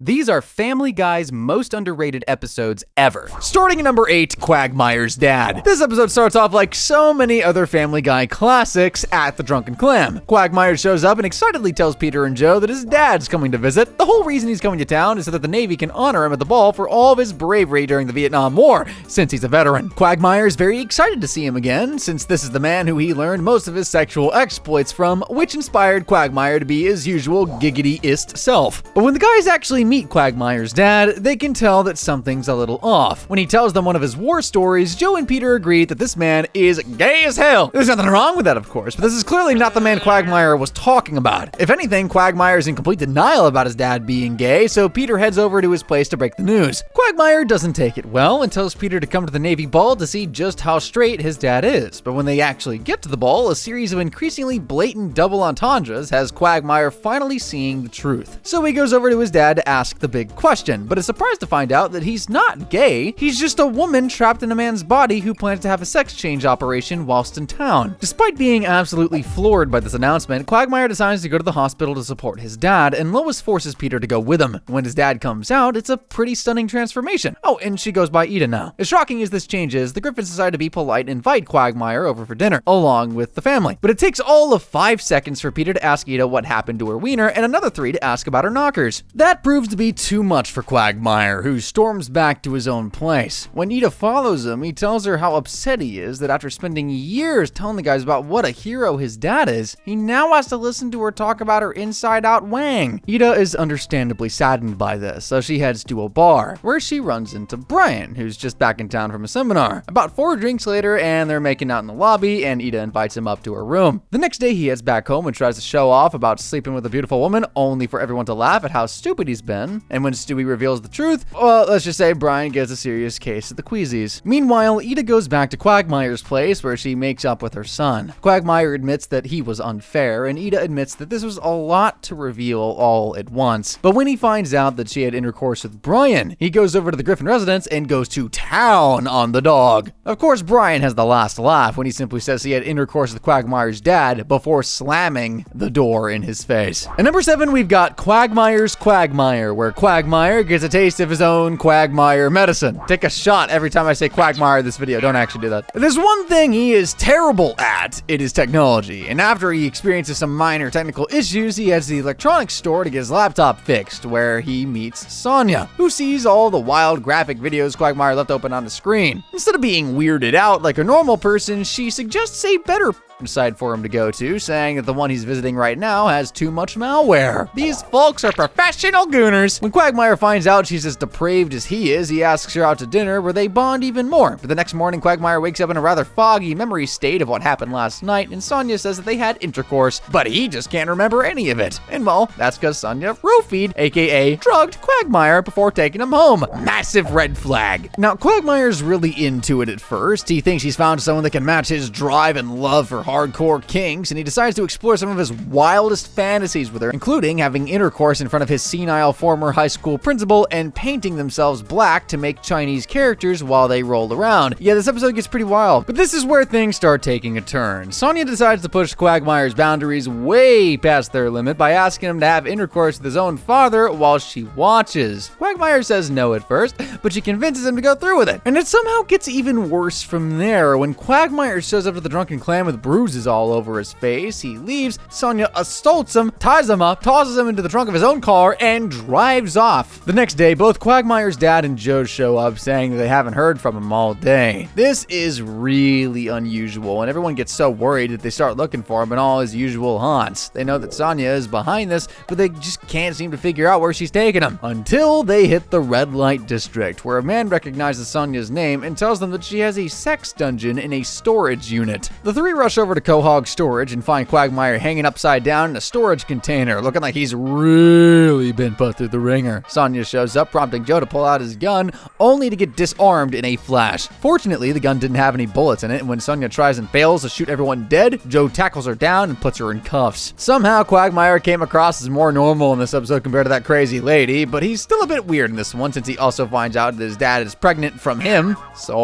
These are Family Guy's most underrated episodes ever. Starting at number 8, Quagmire's dad. This episode starts off like so many other Family Guy classics at the Drunken Clam. Quagmire shows up and excitedly tells Peter and Joe that his dad's coming to visit. The whole reason he's coming to town is so that the Navy can honor him at the ball for all of his bravery during the Vietnam War, since he's a veteran. Quagmire is very excited to see him again, since this is the man who he learned most of his sexual exploits from, which inspired Quagmire to be his usual giggity-ist self. But when the guys actually meet Quagmire's dad, they can tell that something's a little off. When he tells them one of his war stories, Joe and Peter agree that this man is gay as hell. There's nothing wrong with that, of course, but this is clearly not the man Quagmire was talking about. If anything, Quagmire is in complete denial about his dad being gay, so Peter heads over to his place to break the news. Quagmire doesn't take it well and tells Peter to come to the Navy ball to see just how straight his dad is. But when they actually get to the ball, a series of increasingly blatant double entendres has Quagmire finally seeing the truth. So he goes over to his dad to ask the big question, but is surprised to find out that he's not gay. He's just a woman trapped in a man's body who plans to have a sex change operation whilst in town. Despite being absolutely floored by this announcement, Quagmire decides to go to the hospital to support his dad, and Lois forces Peter to go with him. When his dad comes out, it's a pretty stunning transformation. Oh, and she goes by Ida now. As shocking as this change is, the Griffins decide to be polite and invite Quagmire over for dinner, along with the family. But it takes all of 5 seconds for Peter to ask Ida what happened to her wiener, and another 3 to ask about her knockers. That proves to be too much for Quagmire, who storms back to his own place. When Ida follows him, he tells her how upset he is that after spending years telling the guys about what a hero his dad is, he now has to listen to her talk about her inside-out wang. Ida is understandably saddened by this, so she heads to a bar, where she runs into Brian, who's just back in town from a seminar. About 4 drinks later, and they're making out in the lobby, and Ida invites him up to her room. The next day, he heads back home and tries to show off about sleeping with a beautiful woman, only for everyone to laugh at how stupid he's been. And when Stewie reveals the truth, well, let's just say Brian gets a serious case of the queasies. Meanwhile, Ida goes back to Quagmire's place where she makes up with her son. Quagmire admits that he was unfair, and Ida admits that this was a lot to reveal all at once. But when he finds out that she had intercourse with Brian, he goes over to the Griffin residence and goes to town on the dog. Of course, Brian has the last laugh when he simply says he had intercourse with Quagmire's dad before slamming the door in his face. At number 7, we've got Quagmire's Quagmire, where Quagmire gets a taste of his own Quagmire medicine. Take a shot every time I say Quagmire in this video. Don't actually do that. There's one thing he is terrible at. It is technology. And after he experiences some minor technical issues, he heads to the electronics store to get his laptop fixed, where he meets Sonia, who sees all the wild graphic videos Quagmire left open on the screen. Instead of being weirded out like a normal person, she suggests a better site for him to go to, saying that the one he's visiting right now has too much malware. These folks are professional gooners. When Quagmire finds out she's as depraved as he is, he asks her out to dinner where they bond even more. But the next morning, Quagmire wakes up in a rather foggy memory state of what happened last night, and Sonia says that they had intercourse, but he just can't remember any of it. And well, that's because Sonia roofied, aka drugged Quagmire before taking him home. Massive red flag. Now, Quagmire's really into it at first. He thinks he's found someone that can match his drive and love for hardcore kinks, and he decides to explore some of his wildest fantasies with her, including having intercourse in front of his senile former high school principal and painting themselves black to make Chinese characters while they roll around. Yeah, this episode gets pretty wild, but this is where things start taking a turn. Sonia decides to push Quagmire's boundaries way past their limit by asking him to have intercourse with his own father while she watches. Quagmire says no at first, but she convinces him to go through with it. And it somehow gets even worse from there. When Quagmire shows up to the Drunken Clam with bruises all over his face, he leaves. Sonia assaults him, ties him up, tosses him into the trunk of his own car, and drives off. The next day, both Quagmire's dad and Joe show up, saying that they haven't heard from him all day. This is really unusual, and everyone gets so worried that they start looking for him in all his usual haunts. They know that Sonia is behind this, but they just can't seem to figure out where she's taking him. Until they hit the red light district, where a man recognizes Sonia's name and tells them that she has a sex dungeon in a storage unit. The 3 rush over to Quahog storage and find Quagmire hanging upside down in a storage container, looking like he's really been put through the ringer. Sonia shows up, prompting Joe to pull out his gun, only to get disarmed in a flash. Fortunately, the gun didn't have any bullets in it, and when Sonia tries and fails to shoot everyone dead, Joe tackles her down and puts her in cuffs. Somehow, Quagmire came across as more normal in this episode compared to that crazy lady, but he's still a bit weird in this one, since he also finds out that his dad is pregnant from him. So,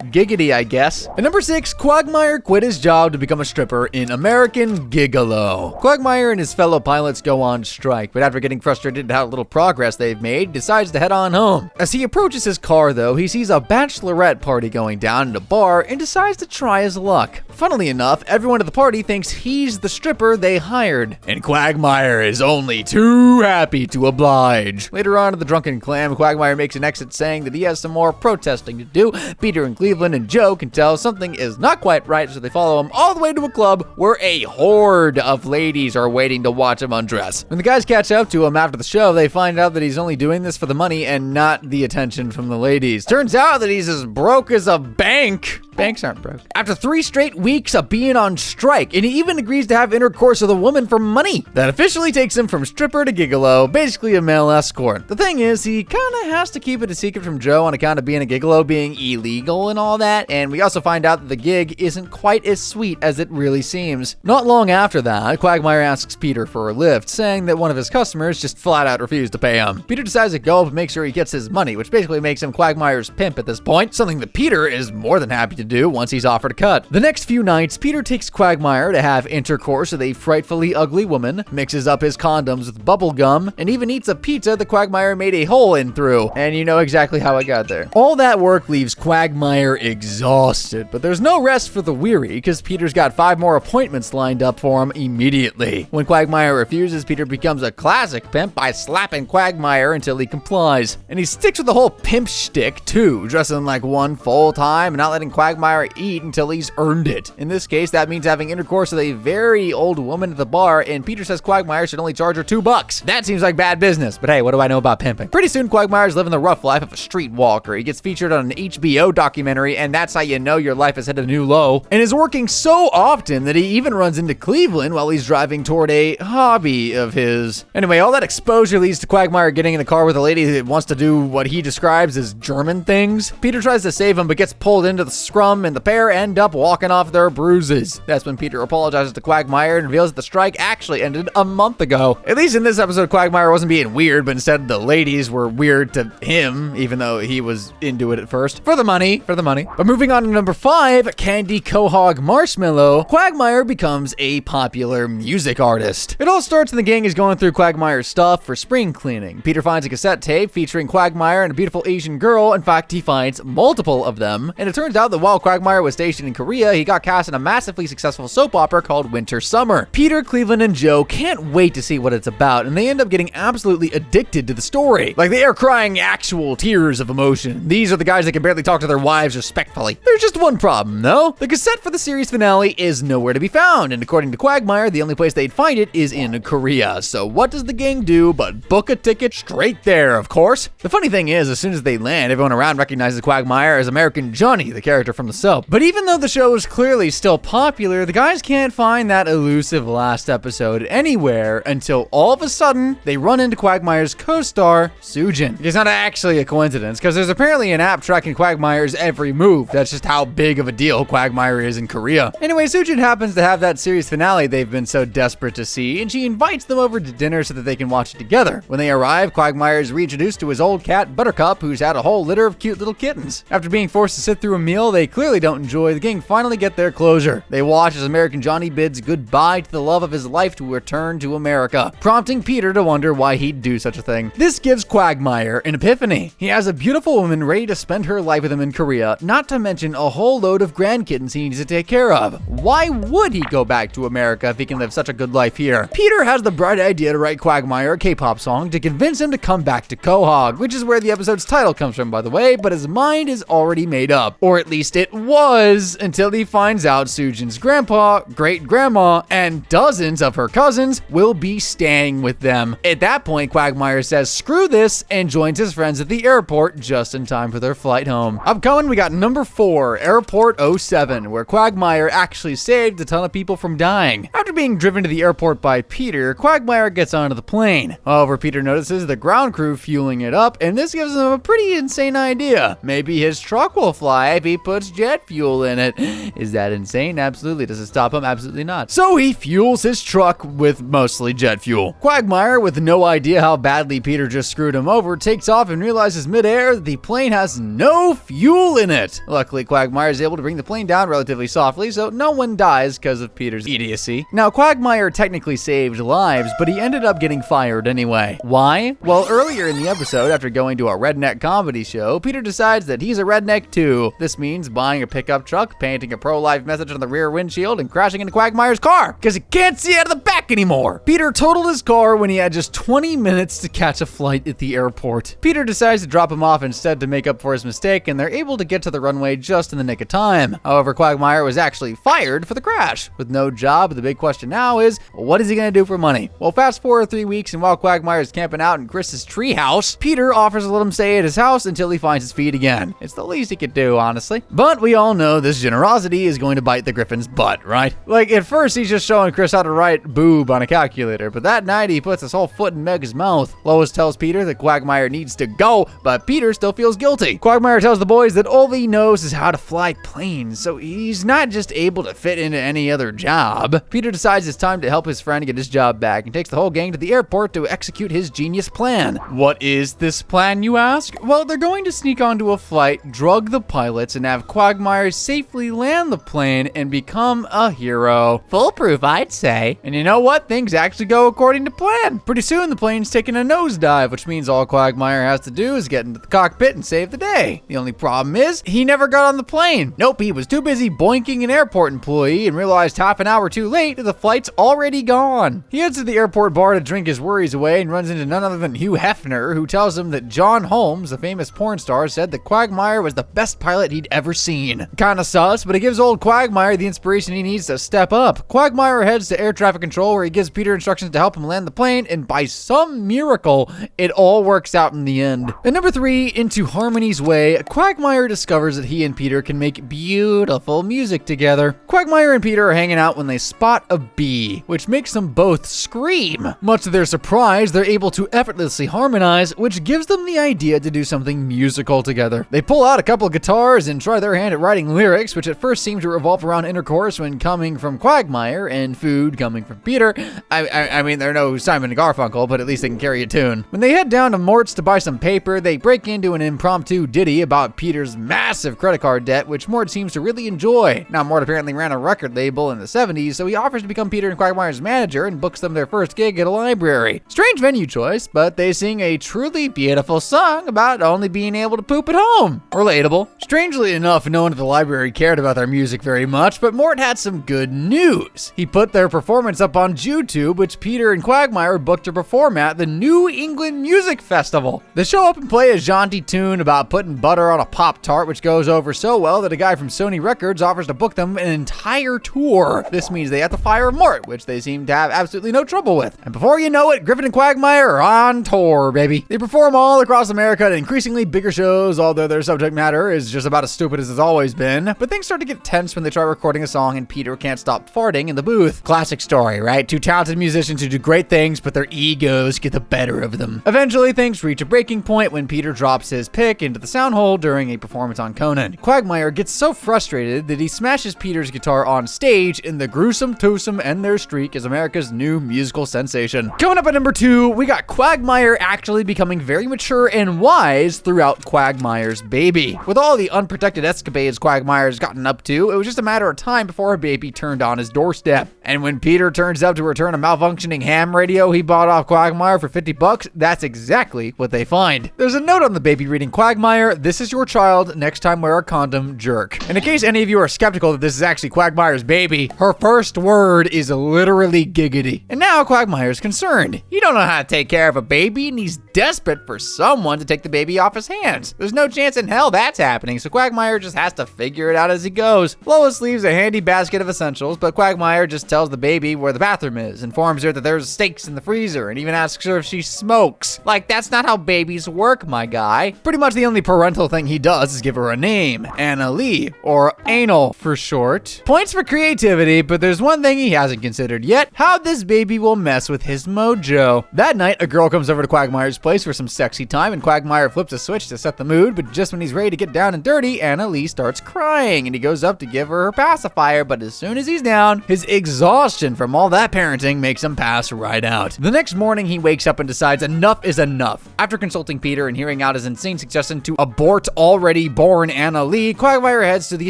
giggity, I guess. At number 6, Quagmire quit his job to become a stripper in American Gigalo. Quagmire and his fellow pilots go on strike, but after getting frustrated at how little progress they've made, decides to head on home. As he approaches his car though, he sees a bachelorette party going down at a bar and decides to try his luck. Funnily enough, everyone at the party thinks he's the stripper they hired, and Quagmire is only too happy to oblige. Later on in the Drunken Clam, Quagmire makes an exit saying that he has some more protesting to do. Peter and Cleveland and Joe can tell something is not quite right, so they follow him all the way to a club where a horde of ladies are waiting to watch him undress. When the guys catch up to him after the show, they find out that he's only doing this for the money and not the attention from the ladies. Turns out that he's as broke as a bank. Banks aren't broke. After 3 straight weeks of being on strike, and he even agrees to have intercourse with a woman for money. That officially takes him from stripper to gigolo, basically a male escort. The thing is, he kinda has to keep it a secret from Joe on account of being a gigolo being illegal and all that, and we also find out that the gig isn't quite as sweet as it really seems. Not long after that, Quagmire asks Peter for a lift, saying that one of his customers just flat out refused to pay him. Peter decides to go up and make sure he gets his money, which basically makes him Quagmire's pimp at this point, something that Peter is more than happy to do once he's offered a cut. The next few nights, Peter takes Quagmire to have intercourse with a frightfully ugly woman, mixes up his condoms with bubble gum, and even eats a pizza that Quagmire made a hole in through. And you know exactly how it got there. All that work leaves Quagmire exhausted, but there's no rest for the weary because Peter's got 5 more appointments lined up for him immediately. When Quagmire refuses, Peter becomes a classic pimp by slapping Quagmire until he complies. And he sticks with the whole pimp shtick too, dressing like one full time and not letting Quagmire eat until he's earned it. In this case, that means having intercourse with a very old woman at the bar, and Peter says Quagmire should only charge her $2. That seems like bad business, but hey, what do I know about pimping? Pretty soon, Quagmire's living the rough life of a streetwalker. He gets featured on an HBO documentary, and that's how you know your life has hit a new low, and is working so often that he even runs into Cleveland while he's driving toward a hobby of his. Anyway, all that exposure leads to Quagmire getting in the car with a lady that wants to do what he describes as German things. Peter tries to save him, but gets pulled into the scrum, and the pair end up walking off their bruises. That's when Peter apologizes to Quagmire and reveals that the strike actually ended a month ago. At least in this episode, Quagmire wasn't being weird, but instead the ladies were weird to him, even though he was into it at first. For the money. But moving on to number 5, Candy Quahog Marshmallow, Quagmire becomes a popular music artist. It all starts when the gang is going through Quagmire's stuff for spring cleaning. Peter finds a cassette tape featuring Quagmire and a beautiful Asian girl. In fact, he finds multiple of them. And it turns out that while Quagmire was stationed in Korea, he got cast in a massively successful soap opera called Winter Summer. Peter, Cleveland, and Joe can't wait to see what it's about, and they end up getting absolutely addicted to the story. Like, they are crying actual tears of emotion. These are the guys that can barely talk to their wives respectfully. There's just one problem, though. The cassette for the series finale is nowhere to be found, and according to Quagmire, the only place they'd find it is in Korea. So what does the gang do but book a ticket straight there, of course? The funny thing is, as soon as they land, everyone around recognizes Quagmire as American Johnny, the character from the soap. But even though the show is clearly still popular, the guys can't find that elusive last episode anywhere until all of a sudden they run into Quagmire's co-star, Soojin. It's not actually a coincidence, because there's apparently an app tracking Quagmire's every move. That's just how big of a deal Quagmire is in Korea. Anyway, Soojin happens to have that series finale they've been so desperate to see, and she invites them over to dinner so that they can watch it together. When they arrive, Quagmire is reintroduced to his old cat, Buttercup, who's had a whole litter of cute little kittens. After being forced to sit through a meal they clearly don't enjoy, the gang finally get their closure. They watch as American Johnny bids goodbye to the love of his life to return to America, prompting Peter to wonder why he'd do such a thing. This gives Quagmire an epiphany. He has a beautiful woman ready to spend her life with him in Korea, not to mention a whole load of grandkittens he needs to take care of. Why would he go back to America if he can live such a good life here? Peter has the bright idea to write Quagmire a K-pop song to convince him to come back to Quahog, which is where the episode's title comes from, by the way, but his mind is already made up. Or at least it was, until he finds out Soojin's grandpa, great-grandma, and dozens of her cousins will be staying with them. At that point, Quagmire says screw this and joins his friends at the airport just in time for their flight home. Upcoming, we got number 4, Airport 07, where Quagmire actually saved a ton of people from dying. After being driven to the airport by Peter, Quagmire gets onto the plane. However, Peter notices the ground crew fueling it up, and this gives him a pretty insane idea. Maybe his truck will fly if he puts puts jet fuel in it. Is that insane? Absolutely. Does it stop him? Absolutely not. So he fuels his truck with mostly jet fuel. Quagmire, with no idea how badly Peter just screwed him over, takes off and realizes midair that the plane has no fuel in it. Luckily, Quagmire is able to bring the plane down relatively softly, so no one dies because of Peter's idiocy. Now, Quagmire technically saved lives, but he ended up getting fired anyway. Why? Well, earlier in the episode, after going to a redneck comedy show, Peter decides that he's a redneck too. This means buying a pickup truck, painting a pro-life message on the rear windshield, and crashing into Quagmire's car because he can't see out of the back anymore. Peter totaled his car when he had just 20 minutes to catch a flight at the airport. Peter decides to drop him off instead to make up for his mistake, and they're able to get to the runway just in the nick of time. However, Quagmire was actually fired for the crash. With no job, the big question now is, what is he going to do for money? Well, fast forward 3 weeks, and while Quagmire is camping out in Chris's treehouse, Peter offers to let him stay at his house until he finds his feet again. It's the least he could do, honestly. But we all know this generosity is going to bite the Griffin's butt, right? Like, at first, he's just showing Chris how to write boob on a calculator, but that night, he puts his whole foot in Meg's mouth. Lois tells Peter that Quagmire needs to go, but Peter still feels guilty. Quagmire tells the boys that all he knows is how to fly planes, so he's not just able to fit into any other job. Peter decides it's time to help his friend get his job back and takes the whole gang to the airport to execute his genius plan. What is this plan, you ask? Well, they're going to sneak onto a flight, drug the pilots, and have Quagmire safely land the plane and become a hero. Foolproof, I'd say. And you know what? Things actually go according to plan. Pretty soon, the plane's taking a nosedive, which means all Quagmire has to do is get into the cockpit and save the day. The only problem is, he never got on the plane. Nope, he was too busy boinking an airport employee and realized half an hour too late that the flight's already gone. He heads to the airport bar to drink his worries away and runs into none other than Hugh Hefner, who tells him that John Holmes, the famous porn star, said that Quagmire was the best pilot he'd ever seen. Kinda sus, but it gives old Quagmire the inspiration he needs to step up. Quagmire heads to air traffic control where he gives Peter instructions to help him land the plane, and by some miracle, it all works out in the end. At number 3, Into Harmony's Way, Quagmire discovers that he and Peter can make beautiful music together. Quagmire and Peter are hanging out when they spot a bee, which makes them both scream. Much to their surprise, they're able to effortlessly harmonize, which gives them the idea to do something musical together. They pull out a couple of guitars and try their hand at writing lyrics, which at first seem to revolve around intercourse when coming from Quagmire and food coming from Peter. I mean, they're no Simon and Garfunkel, but at least they can carry a tune. When they head down to Mort's to buy some paper, they break into an impromptu ditty about Peter's massive credit card debt, which Mort seems to really enjoy. Now, Mort apparently ran a record label in the 70s, so he offers to become Peter and Quagmire's manager and books them their first gig at a library. Strange venue choice, but they sing a truly beautiful song about only being able to poop at home. Relatable. Strangely enough, no one at the library cared about their music very much, but Mort had some good news. He put their performance up on YouTube, which Peter and Quagmire booked to perform at the New England Music Festival. They show up and play a jaunty tune about putting butter on a Pop-Tart, which goes over so well that a guy from Sony Records offers to book them an entire tour. This means they have to fire Mort, which they seem to have absolutely no trouble with. And before you know it, Griffin and Quagmire are on tour, baby. They perform all across America at increasingly bigger shows, although their subject matter is just about as stupid as it's always been. But things start to get tense when they try recording a song and Peter can't stop farting in the booth. Classic story, right? Two talented musicians who do great things, but their egos get the better of them. Eventually, things reach a breaking point when Peter drops his pick into the sound hole during a performance on Conan. Quagmire gets so frustrated that he smashes Peter's guitar on stage, and the gruesome twosome end their streak as America's new musical sensation. Coming up at number 2, we got Quagmire actually becoming very mature and wise throughout Quagmire's baby. With all the unprotected escapades Quagmire's gotten up to, it was just a matter of time before her baby turned on his doorstep. And when Peter turns up to return a malfunctioning ham radio he bought off Quagmire for $50, that's exactly what they find. There's a note on the baby reading, Quagmire, this is your child, next time wear a condom, jerk. And in case any of you are skeptical that this is actually Quagmire's baby, her first word is literally giggity. And now Quagmire's concerned. He don't know how to take care of a baby, and he's desperate for someone to take the baby off his hands. There's no chance in hell that's happening, so Quagmire just has to figure it out as he goes. Lois leaves a handy basket of essentials, but Quagmire just tells the baby where the bathroom is, informs her that there's steaks in the freezer, and even asks her if she smokes. Like, that's not how babies work, my guy. Pretty much the only parental thing he does is give her a name, Anna Lee, or Anal for short. Points for creativity, but there's one thing he hasn't considered yet, how this baby will mess with his mojo. That night, a girl comes over to Quagmire's place for some sexy time, and Quagmire flips a switch to set the mood, but just when he's ready to get down and dirty, Anna Lee Lee starts crying, and he goes up to give her pacifier, but as soon as he's down, his exhaustion from all that parenting makes him pass right out. The next morning, he wakes up and decides enough is enough. After consulting Peter and hearing out his insane suggestion to abort already born Anna Lee, Quagmire heads to the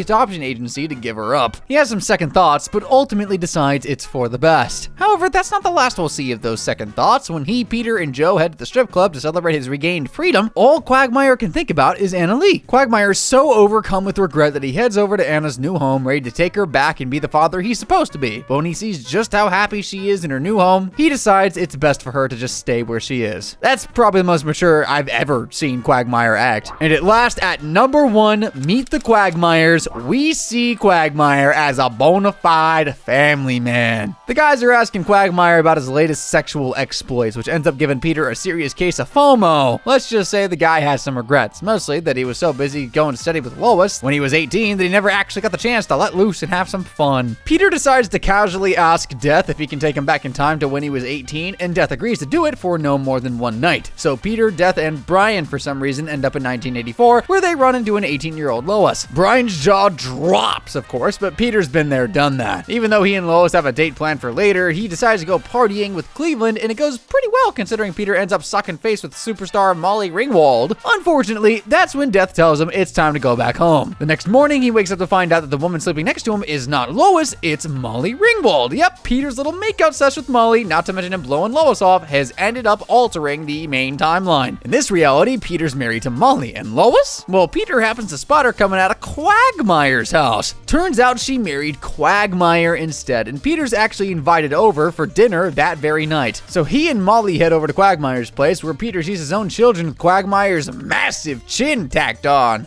adoption agency to give her up. He has some second thoughts, but ultimately decides it's for the best. However, that's not the last we'll see of those second thoughts. When he, Peter, and Joe head to the strip club to celebrate his regained freedom, all Quagmire can think about is Anna Lee. Quagmire is so overcome with regret that he heads over to Anna's new home, ready to take her back and be the father he's supposed to be. But when he sees just how happy she is in her new home, he decides it's best for her to just stay where she is. That's probably the most mature I've ever seen Quagmire act. And at last, at number 1, Meet the Quagmires, we see Quagmire as a bona fide family man. The guys are asking Quagmire about his latest sexual exploits, which ends up giving Peter a serious case of FOMO. Let's just say the guy has some regrets, mostly that he was so busy going steady with Lois when he was 18 that he never actually got the chance to let loose and have some fun. Peter decides to casually ask Death if he can take him back in time to when he was 18, and Death agrees to do it for no more than one night. So Peter, Death, and Brian for some reason end up in 1984, where they run into an 18-year-old Lois. Brian's jaw drops, of course, but Peter's been there, done that. Even though he and Lois have a date planned for later, he decides to go partying with Cleveland, and it goes pretty well considering Peter ends up sucking face with superstar Molly Ringwald. Unfortunately, that's when Death tells him it's time to go back home. The next morning, he wakes up to find out that the woman sleeping next to him is not Lois, it's Molly Ringwald. Yep, Peter's little makeout sesh with Molly, not to mention him blowing Lois off, has ended up altering the main timeline. In this reality, Peter's married to Molly, and Lois? Well, Peter happens to spot her coming out of Quagmire's house. Turns out she married Quagmire instead, and Peter's actually invited over for dinner that very night. So he and Molly head over to Quagmire's place, where Peter sees his own children with Quagmire's massive chin tacked on.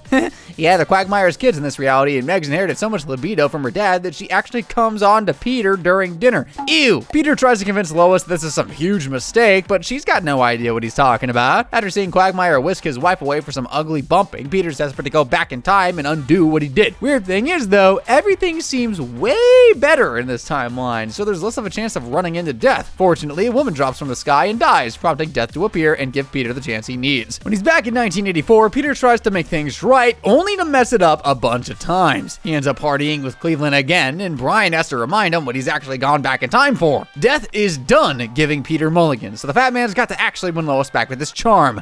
Yeah, the Quagmire's kids in this reality, and Meg's inherited so much libido from her dad that she actually comes on to Peter during dinner. Ew! Peter tries to convince Lois this is some huge mistake, but she's got no idea what he's talking about. After seeing Quagmire whisk his wife away for some ugly bumping, Peter's desperate to go back in time and undo what he did. Weird thing is, though, everything seems way better in this timeline, so there's less of a chance of running into Death. Fortunately, a woman drops from the sky and dies, prompting Death to appear and give Peter the chance he needs. When he's back in 1984, Peter tries to make things right, only to mess it up a bunch of times. He ends up partying with Cleveland again, and Brian has to remind him what he's actually gone back in time for. Death is done giving Peter mulligans, so the fat man's got to actually win Lois back with his charm.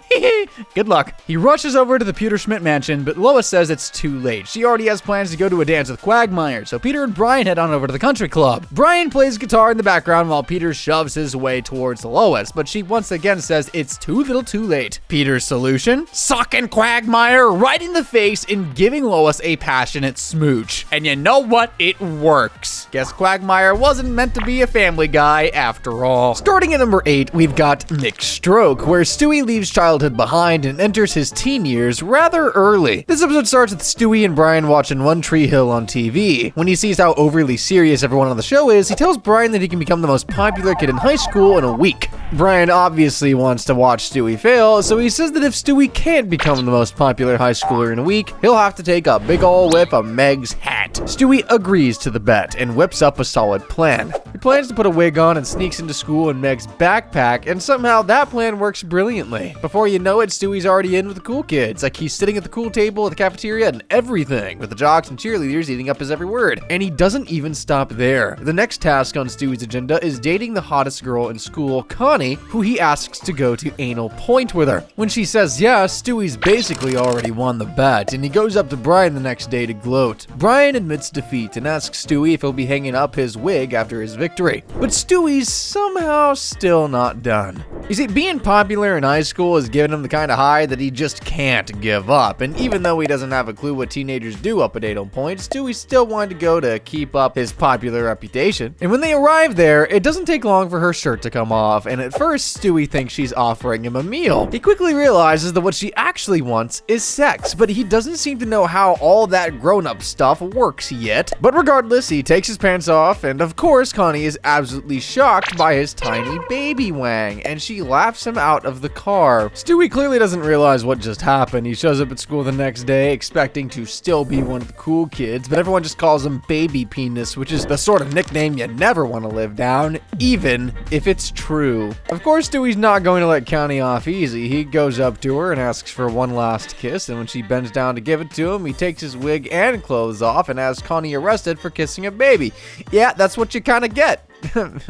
Good luck. He rushes over to the Peter Schmidt mansion, but Lois says it's too late. She already has plans to go to a dance with Quagmire, so Peter and Brian head on over to the country club. Brian plays guitar in the background while Peter shoves his way towards Lois, but she once again says it's too little too late. Peter's solution? Sucking Quagmire right in the face and giving Lois a passionate smooch. And you know what? It works. Guess Quagmire wasn't meant to be a family guy after all. Starting at number 8, we've got Mixed Stroke, where Stewie leaves childhood behind and enters his teen years rather early. This episode starts with Stewie and Brian watching One Tree Hill on TV. When he sees how overly serious everyone on the show is, he tells Brian that he can become the most popular kid in high school in a week. Brian obviously wants to watch Stewie fail, so he says that if Stewie can't become the most popular high schooler in a week, he'll have to take a big ol' whip of Meg's hat. Stewie agrees to the bet and whips up a solid plan. He plans to put a wig on and sneaks into school in Meg's backpack, and somehow that plan works brilliantly. Before you know it, Stewie's already in with the cool kids, like he's sitting at the cool table at the cafeteria and everything, with the jocks and cheerleaders eating up his every word. And he doesn't even stop there. The next task on Stewie's agenda is dating the hottest girl in school, Connie, who he asks to go to anal point with her. When she says yes, Stewie's basically already won the bet, and he goes up to Brian the next day to gloat. Brian admits defeat and asks Stewie if he'll be hanging up his wig after his victory. But Stewie's somehow still not done. You see, being popular in high school has given him the kind of high that he just can't give up, and even though he doesn't have a clue what teenagers do up at anal point, Stewie still wanted to go to keep up his popular reputation. And when they arrive there, it doesn't take long for her shirt to come off, and at first, Stewie thinks she's offering him a meal. He quickly realizes that what she actually wants is sex, but he doesn't seem to know how all that grown-up stuff works books yet. But regardless, he takes his pants off, and of course, Connie is absolutely shocked by his tiny baby wang, and she laughs him out of the car. Stewie clearly doesn't realize what just happened. He shows up at school the next day expecting to still be one of the cool kids, but everyone just calls him Baby Penis, which is the sort of nickname you never want to live down, even if it's true. Of course, Stewie's not going to let Connie off easy. He goes up to her and asks for one last kiss, and when she bends down to give it to him, he takes his wig and clothes off and has Connie arrested for kissing a baby. Yeah, that's what you kind of get.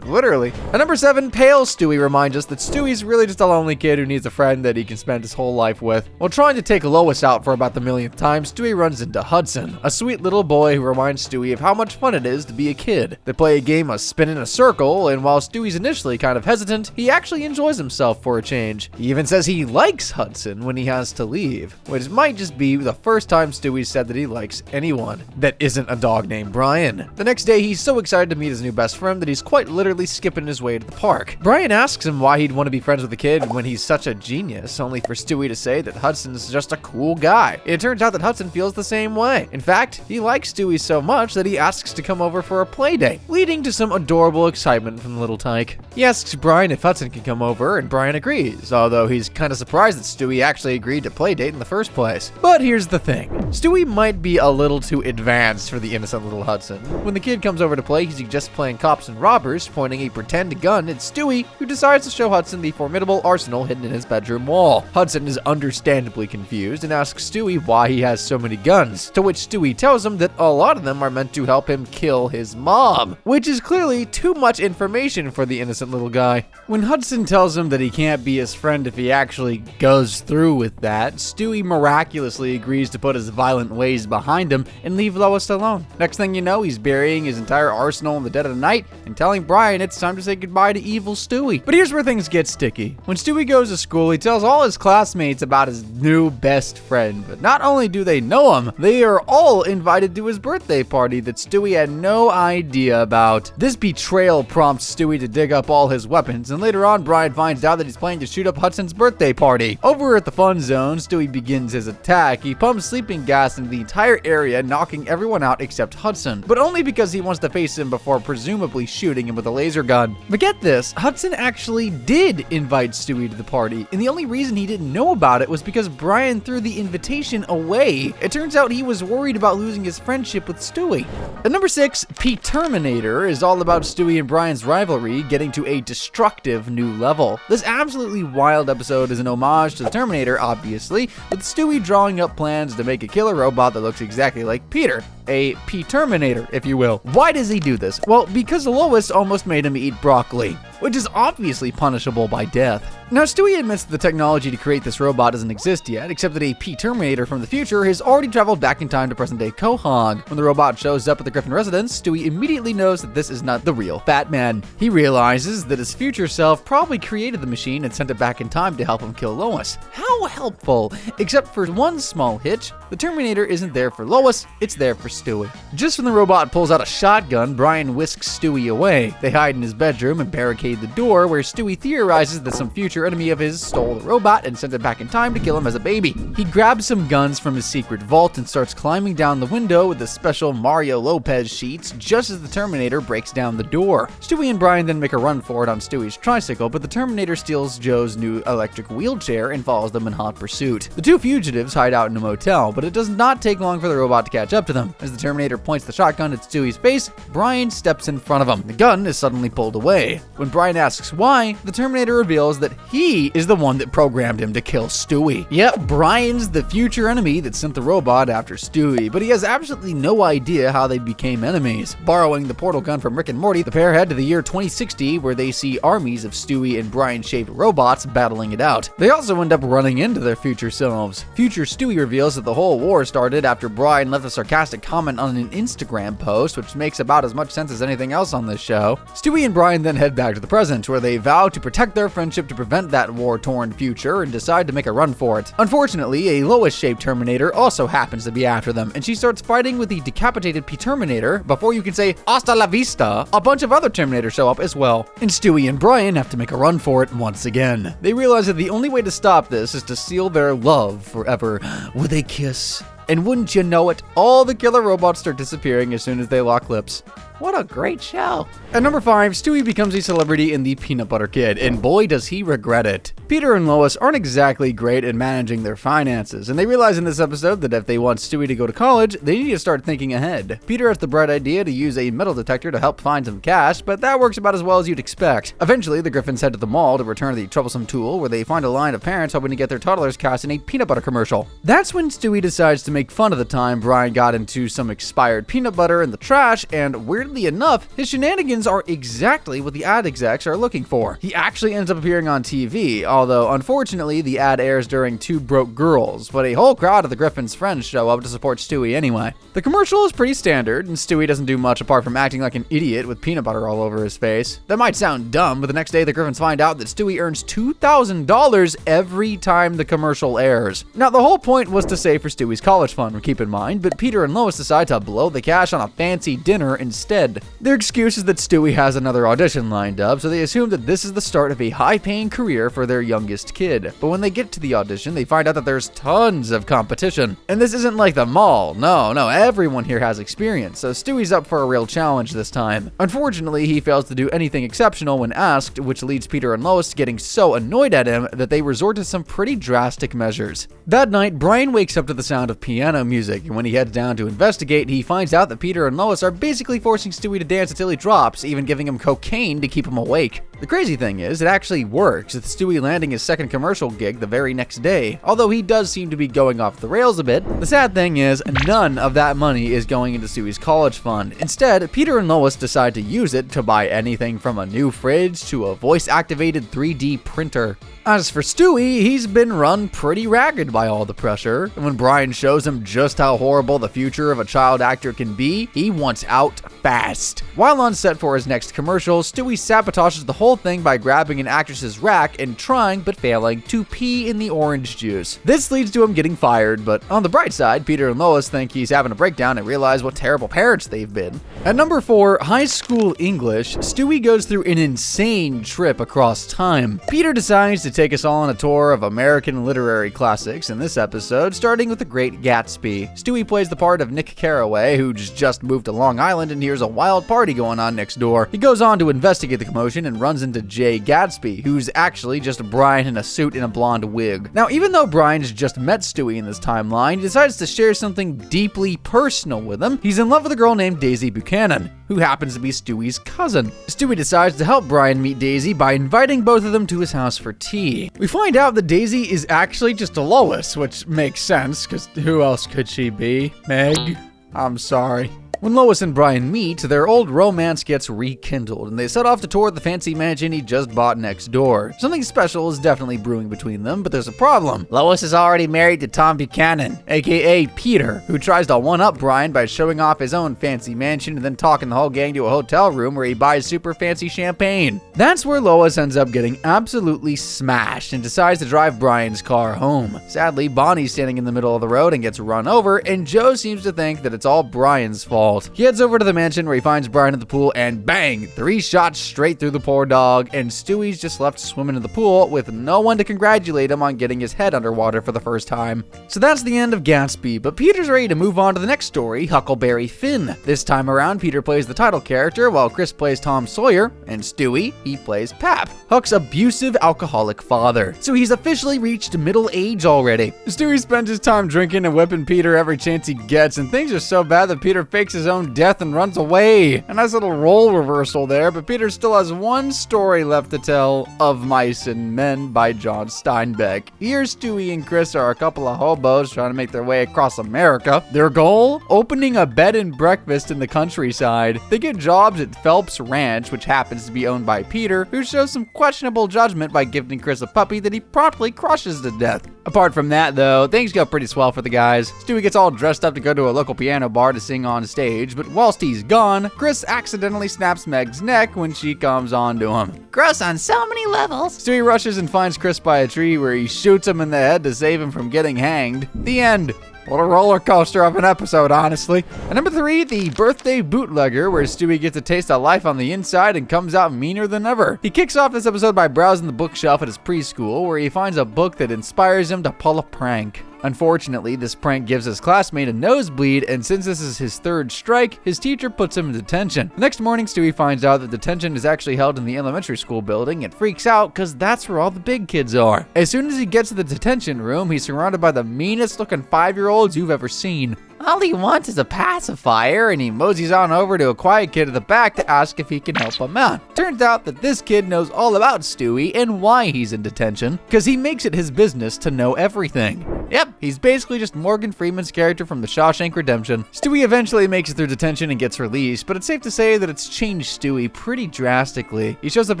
Literally. At number 7, Pale Stewie reminds us that Stewie's really just a lonely kid who needs a friend that he can spend his whole life with. While trying to take Lois out for about the millionth time, Stewie runs into Hudson, a sweet little boy who reminds Stewie of how much fun it is to be a kid. They play a game of spin in a circle, and while Stewie's initially kind of hesitant, he actually enjoys himself for a change. He even says he likes Hudson when he has to leave, which might just be the first time Stewie said that he likes anyone that isn't a dog named Brian. The next day, he's so excited to meet his new best friend that he's quite literally skipping his way to the park. Brian asks him why he'd want to be friends with a kid when he's such a genius, only for Stewie to say that Hudson's just a cool guy. It turns out that Hudson feels the same way. In fact, he likes Stewie so much that he asks to come over for a play date, leading to some adorable excitement from the little tyke. He asks Brian if Hudson can come over, and Brian agrees, although he's kind of surprised that Stewie actually agreed to play date in the first place. But here's the thing. Stewie might be a little too advanced for the innocent little Hudson. When the kid comes over to play, he suggests playing cops and robbers, pointing a pretend gun at Stewie, who decides to show Hudson the formidable arsenal hidden in his bedroom wall. Hudson is understandably confused and asks Stewie why he has so many guns, to which Stewie tells him that a lot of them are meant to help him kill his mom, which is clearly too much information for the innocent little guy. When Hudson tells him that he can't be his friend if he actually goes through with that, Stewie miraculously agrees to put his violent ways behind him and leave Lois alone. Next thing you know, he's burying his entire arsenal in the dead of the night and telling Brian it's time to say goodbye to evil Stewie. But here's where things get sticky. When Stewie goes to school, he tells all his classmates about his new best friend. But not only do they know him, they are all invited to his birthday party that Stewie had no idea about. This betrayal prompts Stewie to dig up all his weapons, and later on, Brian finds out that he's planning to shoot up Hudson's birthday party. Over at the fun zone, Stewie begins his attack. He pumps sleeping gas into the entire area, knocking everyone out except Hudson, but only because he wants to face him before presumably shooting him with a laser gun. But get this, Hudson actually did invite Stewie to the party, and the only reason he didn't know about it was because Brian threw the invitation away. It turns out he was worried about losing his friendship with Stewie. At number 6, Terminator is all about Stewie and Brian's rivalry getting to a destructive new level. This absolutely wild episode is an homage to the Terminator, obviously, with Stewie drawing up plans to make a killer robot that looks exactly like Peter. A Terminator, if you will. Why does he do this? Well, because Lois almost made him eat broccoli, which is obviously punishable by death. Now, Stewie admits that the technology to create this robot doesn't exist yet, except that a Terminator from the future has already traveled back in time to present-day Quahog. When the robot shows up at the Griffin residence, Stewie immediately knows that this is not the real Fat Man. He realizes that his future self probably created the machine and sent it back in time to help him kill Lois. How helpful! Except for one small hitch, the Terminator isn't there for Lois, it's there for Stewie. Just when the robot pulls out a shotgun, Brian whisks Stewie away. They hide in his bedroom and barricade the door, where Stewie theorizes that some future enemy of his stole the robot and sent it back in time to kill him as a baby. He grabs some guns from his secret vault and starts climbing down the window with the special Mario Lopez sheets just as the Terminator breaks down the door. Stewie and Brian then make a run for it on Stewie's tricycle, but the Terminator steals Joe's new electric wheelchair and follows them in hot pursuit. The two fugitives hide out in a motel, but it does not take long for the robot to catch up to them. As the Terminator points the shotgun at Stewie's face, Brian steps in front of him. The gun is suddenly pulled away. When Brian asks why, the Terminator reveals that he is the one that programmed him to kill Stewie. Yep, Brian's the future enemy that sent the robot after Stewie, but he has absolutely no idea how they became enemies. Borrowing the portal gun from Rick and Morty, the pair head to the year 2060, where they see armies of Stewie and Brian-shaped robots battling it out. They also end up running into their future selves. Future Stewie reveals that the whole war started after Brian left a sarcastic comment on an Instagram post, which makes about as much sense as anything else on this show. Stewie and Brian then head back to the present, where they vow to protect their friendship to prevent that war-torn future and decide to make a run for it. Unfortunately, a Lois-shaped Terminator also happens to be after them, and she starts fighting with the decapitated Terminator. Before you can say hasta la vista, a bunch of other Terminators show up as well, and Stewie and Brian have to make a run for it once again. They realize that the only way to stop this is to seal their love forever with a kiss. And wouldn't you know it, all the killer robots start disappearing as soon as they lock lips. What a great show. At number 5, Stewie becomes a celebrity in The Peanut Butter Kid, and boy does he regret it. Peter and Lois aren't exactly great at managing their finances, and they realize in this episode that if they want Stewie to go to college, they need to start thinking ahead. Peter has the bright idea to use a metal detector to help find some cash, but that works about as well as you'd expect. Eventually, the Griffins head to the mall to return the troublesome tool, where they find a line of parents hoping to get their toddlers cast in a peanut butter commercial. That's when Stewie decides to make fun of the time Brian got into some expired peanut butter in the trash, and weirdly enough, his shenanigans are exactly what the ad execs are looking for. He actually ends up appearing on TV, although unfortunately the ad airs during Two Broke Girls, but a whole crowd of the Griffins' friends show up to support Stewie anyway. The commercial is pretty standard, and Stewie doesn't do much apart from acting like an idiot with peanut butter all over his face. That might sound dumb, but the next day the Griffins find out that Stewie earns $2,000 every time the commercial airs. Now, the whole point was to save for Stewie's college fund, keep in mind, but Peter and Lois decide to blow the cash on a fancy dinner instead. Their excuse is that Stewie has another audition lined up, so they assume that this is the start of a high-paying career for their youngest kid. But when they get to the audition, they find out that there's tons of competition. And this isn't like the mall. No, everyone here has experience, so Stewie's up for a real challenge this time. Unfortunately, he fails to do anything exceptional when asked, which leads Peter and Lois getting so annoyed at him that they resort to some pretty drastic measures. That night, Brian wakes up to the sound of piano music, and when he heads down to investigate, he finds out that Peter and Lois are basically forcing Stewie to dance until he drops, even giving him cocaine to keep him awake. The crazy thing is, it actually works, with Stewie landing his second commercial gig the very next day, although he does seem to be going off the rails a bit. The sad thing is, none of that money is going into Stewie's college fund. Instead, Peter and Lois decide to use it to buy anything from a new fridge to a voice-activated 3D printer. As for Stewie, he's been run pretty ragged by all the pressure, and when Brian shows him just how horrible the future of a child actor can be, he wants out fast. While on set for his next commercial, Stewie sabotages the whole thing by grabbing an actress's rack and trying, but failing, to pee in the orange juice. This leads to him getting fired, but on the bright side, Peter and Lois think he's having a breakdown and realize what terrible parents they've been. At number 4, High School English, Stewie goes through an insane trip across time. Peter decides to take us all on a tour of American literary classics in this episode, starting with The Great Gatsby. Stewie plays the part of Nick Carraway, who's just moved to Long Island and hears a wild party going on next door. He goes on to investigate the commotion and runs into Jay Gatsby, who's actually just Brian in a suit and a blonde wig. Now, even though Brian's just met Stewie in this timeline, he decides to share something deeply personal with him. He's in love with a girl named Daisy Buchanan, who happens to be Stewie's cousin. Stewie decides to help Brian meet Daisy by inviting both of them to his house for tea. We find out that Daisy is actually just a Lois, which makes sense, because who else could she be? Meg? I'm sorry. When Lois and Brian meet, their old romance gets rekindled, and they set off to tour the fancy mansion he just bought next door. Something special is definitely brewing between them, but there's a problem. Lois is already married to Tom Buchanan, aka Peter, who tries to one-up Brian by showing off his own fancy mansion and then talking the whole gang to a hotel room where he buys super fancy champagne. That's where Lois ends up getting absolutely smashed and decides to drive Brian's car home. Sadly, Bonnie's standing in the middle of the road and gets run over, and Joe seems to think that it's all Brian's fault. He heads over to the mansion where he finds Brian at the pool, and bang, 3 shots straight through the poor dog, and Stewie's just left swimming in the pool with no one to congratulate him on getting his head underwater for the first time. So that's the end of Gatsby, but Peter's ready to move on to the next story, Huckleberry Finn. This time around, Peter plays the title character, while Chris plays Tom Sawyer, and Stewie, he plays Pap, Huck's abusive alcoholic father. So he's officially reached middle age already. Stewie spends his time drinking and whipping Peter every chance he gets, and things are so bad that Peter fakes his own death and runs away. A nice little role reversal there, but Peter still has one story left to tell, Of Mice and Men by John Steinbeck. Here, Stewie and Chris are a couple of hobos trying to make their way across America. Their goal? Opening a bed and breakfast in the countryside. They get jobs at Phelps Ranch, which happens to be owned by Peter, who shows some questionable judgment by gifting Chris a puppy that he promptly crushes to death. Apart from that, though, things go pretty swell for the guys. Stewie gets all dressed up to go to a local piano bar to sing on stage, but whilst he's gone, Chris accidentally snaps Meg's neck when she comes on to him. Gross on so many levels. Stewie rushes and finds Chris by a tree where he shoots him in the head to save him from getting hanged. The end. What a roller coaster of an episode, honestly. At number 3, The Birthday Bootlegger, where Stewie gets a taste of life on the inside and comes out meaner than ever. He kicks off this episode by browsing the bookshelf at his preschool, where he finds a book that inspires him to pull a prank. Unfortunately, this prank gives his classmate a nosebleed, and since this is his third strike, his teacher puts him in detention. The next morning, Stewie finds out that detention is actually held in the elementary school building and freaks out because that's where all the big kids are. As soon as he gets to the detention room, he's surrounded by the meanest looking 5-year-olds you've ever seen. All he wants is a pacifier, and he moseys on over to a quiet kid at the back to ask if he can help him out. Turns out that this kid knows all about Stewie and why he's in detention, because he makes it his business to know everything. Yep, he's basically just Morgan Freeman's character from The Shawshank Redemption. Stewie eventually makes it through detention and gets released, but it's safe to say that it's changed Stewie pretty drastically. He shows up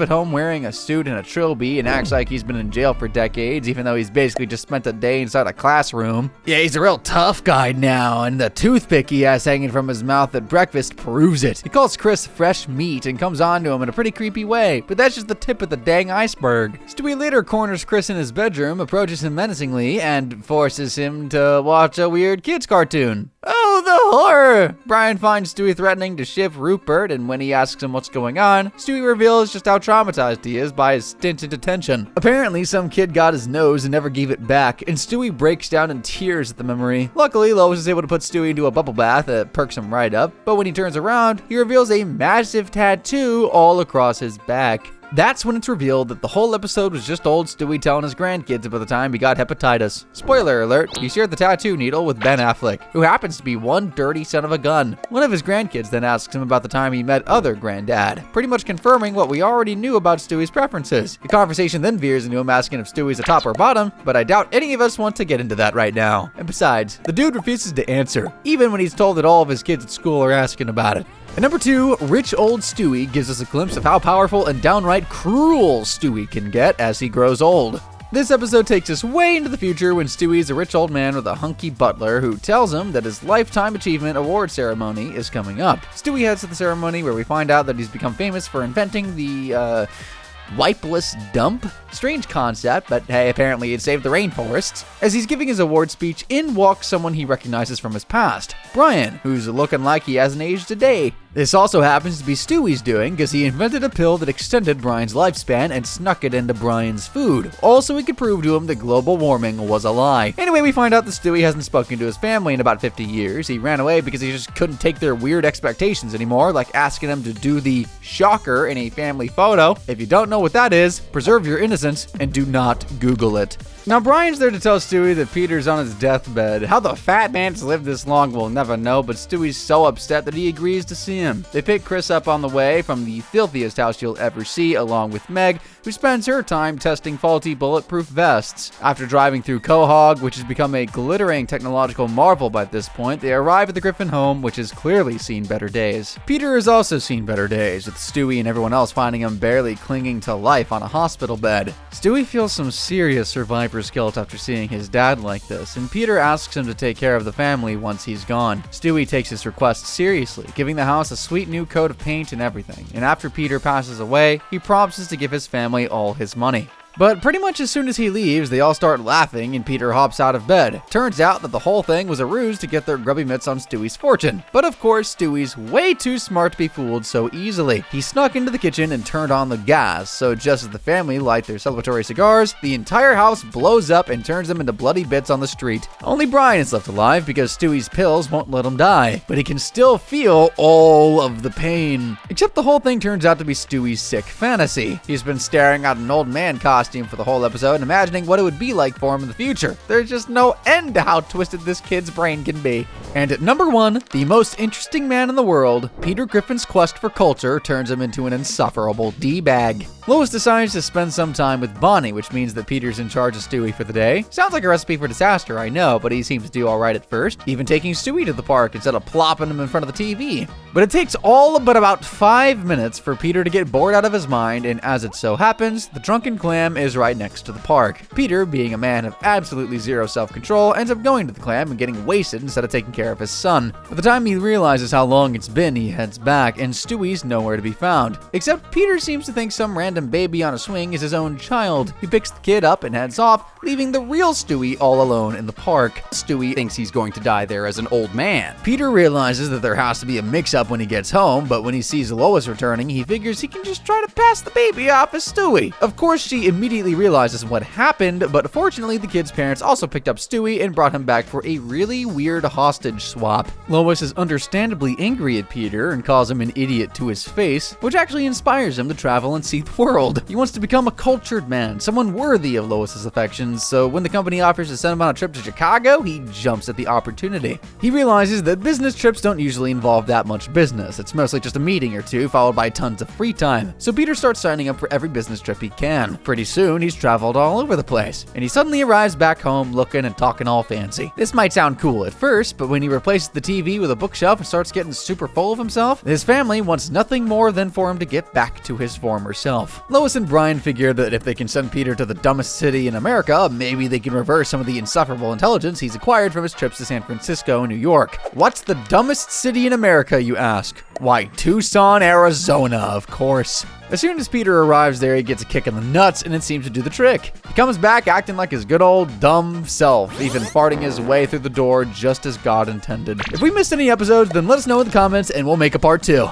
at home wearing a suit and a trilby and acts like he's been in jail for decades, even though he's basically just spent a day inside a classroom. Yeah, he's a real tough guy now, and the toothpick he has hanging from his mouth at breakfast proves it. He calls Chris fresh meat and comes on to him in a pretty creepy way, but that's just the tip of the dang iceberg. Stewie later corners Chris in his bedroom, approaches him menacingly, and forces him to watch a weird kids cartoon. Oh, the horror! Brian finds Stewie threatening to shift Rupert, and when he asks him what's going on, Stewie reveals just how traumatized he is by his stint in detention. Apparently, some kid got his nose and never gave it back, and Stewie breaks down in tears at the memory. Luckily, Lois is able to put Stewie into a bubble bath that perks him right up, but when he turns around, he reveals a massive tattoo all across his back. That's when it's revealed that the whole episode was just old Stewie telling his grandkids about the time he got hepatitis. Spoiler alert, he shared the tattoo needle with Ben Affleck, who happens to be one dirty son of a gun. One of his grandkids then asks him about the time he met other granddad, pretty much confirming what we already knew about Stewie's preferences. The conversation then veers into him asking if Stewie's a top or bottom, but I doubt any of us want to get into that right now. And besides, the dude refuses to answer, even when he's told that all of his kids at school are asking about it. At number 2, Rich Old Stewie gives us a glimpse of how powerful and downright cruel Stewie can get as he grows old. This episode takes us way into the future when Stewie is a rich old man with a hunky butler who tells him that his Lifetime Achievement Award ceremony is coming up. Stewie heads to the ceremony where we find out that he's become famous for inventing the, wipeless dump? Strange concept, but hey, apparently it saved the rainforests. As he's giving his award speech, in walks someone he recognizes from his past, Brian, who's looking like he hasn't aged a day. This also happens to be Stewie's doing, because he invented a pill that extended Brian's lifespan and snuck it into Brian's food. Also, he could prove to him that global warming was a lie. Anyway, we find out that Stewie hasn't spoken to his family in about 50 years. He ran away because he just couldn't take their weird expectations anymore, like asking them to do the shocker in a family photo. If you don't know what that is, preserve your innocence and do not Google it. Now, Brian's there to tell Stewie that Peter's on his deathbed. How the fat man's lived this long, we'll never know, but Stewie's so upset that he agrees to see him. They pick Chris up on the way from the filthiest house you'll ever see, along with Meg, who spends her time testing faulty bulletproof vests. After driving through Quahog, which has become a glittering technological marvel by this point, they arrive at the Griffin home, which has clearly seen better days. Peter has also seen better days, with Stewie and everyone else finding him barely clinging to life on a hospital bed. Stewie feels some serious survivor's guilt after seeing his dad like this, and Peter asks him to take care of the family once he's gone. Stewie takes his request seriously, giving the house a sweet new coat of paint and everything, and after Peter passes away, he promises to give his family all his money. But pretty much as soon as he leaves, they all start laughing and Peter hops out of bed. Turns out that the whole thing was a ruse to get their grubby mitts on Stewie's fortune. But of course, Stewie's way too smart to be fooled so easily. He snuck into the kitchen and turned on the gas, so just as the family light their celebratory cigars, the entire house blows up and turns them into bloody bits on the street. Only Brian is left alive because Stewie's pills won't let him die, but he can still feel all of the pain. Except the whole thing turns out to be Stewie's sick fantasy. He's been staring at an old man costume for the whole episode and imagining what it would be like for him in the future. There's just no end to how twisted this kid's brain can be. And at number 1, the most interesting man in the world, Peter Griffin's quest for culture turns him into an insufferable D-bag. Lois decides to spend some time with Bonnie, which means that Peter's in charge of Stewie for the day. Sounds like a recipe for disaster, I know, but he seems to do alright at first, even taking Stewie to the park instead of plopping him in front of the TV. But it takes all but about 5 minutes for Peter to get bored out of his mind, and as it so happens, the Drunken Clam is right next to the park. Peter, being a man of absolutely zero self-control, ends up going to the clam and getting wasted instead of taking care of his son. By the time he realizes how long it's been, he heads back, and Stewie's nowhere to be found. Except Peter seems to think some random random baby on a swing is his own child. He picks the kid up and heads off, leaving the real Stewie all alone in the park. Stewie thinks he's going to die there as an old man. Peter realizes that there has to be a mix-up when he gets home, but when he sees Lois returning, he figures he can just try to pass the baby off as Stewie. Of course, she immediately realizes what happened, but fortunately the kid's parents also picked up Stewie and brought him back for a really weird hostage swap. Lois is understandably angry at Peter and calls him an idiot to his face, which actually inspires him to travel and see the world. He wants to become a cultured man, someone worthy of Lois's affections, so when the company offers to send him on a trip to Chicago, he jumps at the opportunity. He realizes that business trips don't usually involve that much business. It's mostly just a meeting or two, followed by tons of free time. So Peter starts signing up for every business trip he can. Pretty soon, he's traveled all over the place, and he suddenly arrives back home looking and talking all fancy. This might sound cool at first, but when he replaces the TV with a bookshelf and starts getting super full of himself, his family wants nothing more than for him to get back to his former self. Lois and Brian figure that if they can send Peter to the dumbest city in America, maybe they can reverse some of the insufferable intelligence he's acquired from his trips to San Francisco and New York. What's the dumbest city in America, you ask? Why, Tucson, Arizona, of course. As soon as Peter arrives there, he gets a kick in the nuts, and it seems to do the trick. He comes back acting like his good old dumb self, even farting his way through the door just as God intended. If we missed any episodes, then let us know in the comments, and we'll make a part 2.